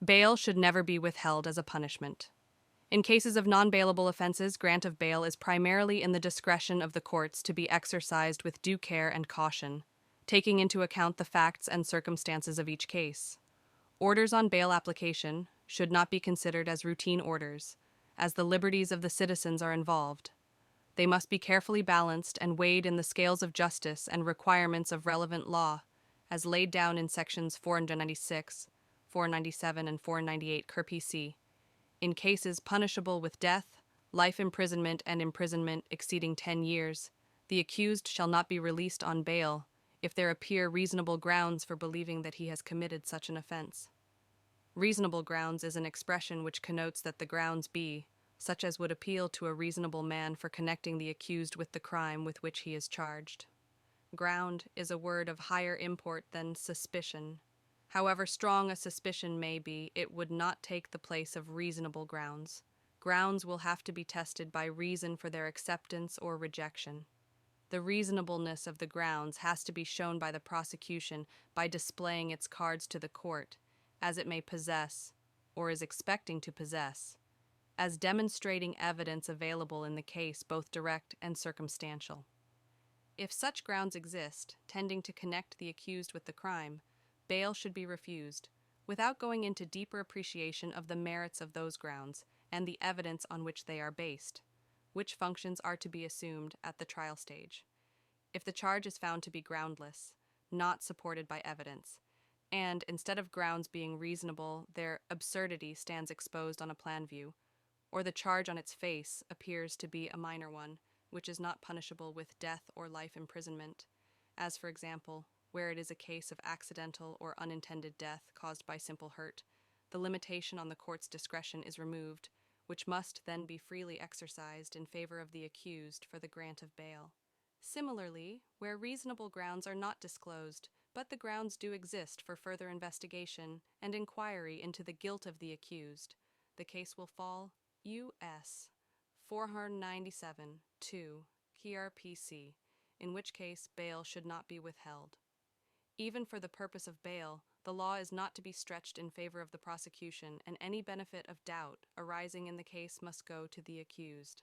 Bail should never be withheld as a punishment. In cases of non-bailable offenses, grant of bail is primarily in the discretion of the courts to be exercised with due care and caution, taking into account the facts and circumstances of each case. Orders on bail application should not be considered as routine orders, as the liberties of the citizens are involved. They must be carefully balanced and weighed in the scales of justice and requirements of relevant law, as laid down in sections 496, 497, and 498 CUR-PC. In cases punishable with death, life imprisonment, and imprisonment exceeding 10 years, the accused shall not be released on bail if there appear reasonable grounds for believing that he has committed such an offense. Reasonable grounds is an expression which connotes that the grounds be such as would appeal to a reasonable man for connecting the accused with the crime with which he is charged. Ground is a word of higher import than suspicion. However strong a suspicion may be, it would not take the place of reasonable grounds. Grounds will have to be tested by reason for their acceptance or rejection. The reasonableness of the grounds has to be shown by the prosecution by displaying its cards to the court, as it may possess, or is expecting to possess, as demonstrating evidence available in the case, both direct and circumstantial. If such grounds exist, tending to connect the accused with the crime, bail should be refused, without going into deeper appreciation of the merits of those grounds and the evidence on which they are based, which functions are to be assumed at the trial stage. If the charge is found to be groundless, not supported by evidence, and instead of grounds being reasonable, their absurdity stands exposed on a plan view, or the charge on its face appears to be a minor one, which is not punishable with death or life imprisonment, as for example, where it is a case of accidental or unintended death caused by simple hurt, the limitation on the court's discretion is removed, which must then be freely exercised in favor of the accused for the grant of bail. Similarly, where reasonable grounds are not disclosed, but the grounds do exist for further investigation and inquiry into the guilt of the accused, the case will fall U.S. 497-2 CRPC, in which case bail should not be withheld. Even for the purpose of bail, the law is not to be stretched in favor of the prosecution, and any benefit of doubt arising in the case must go to the accused.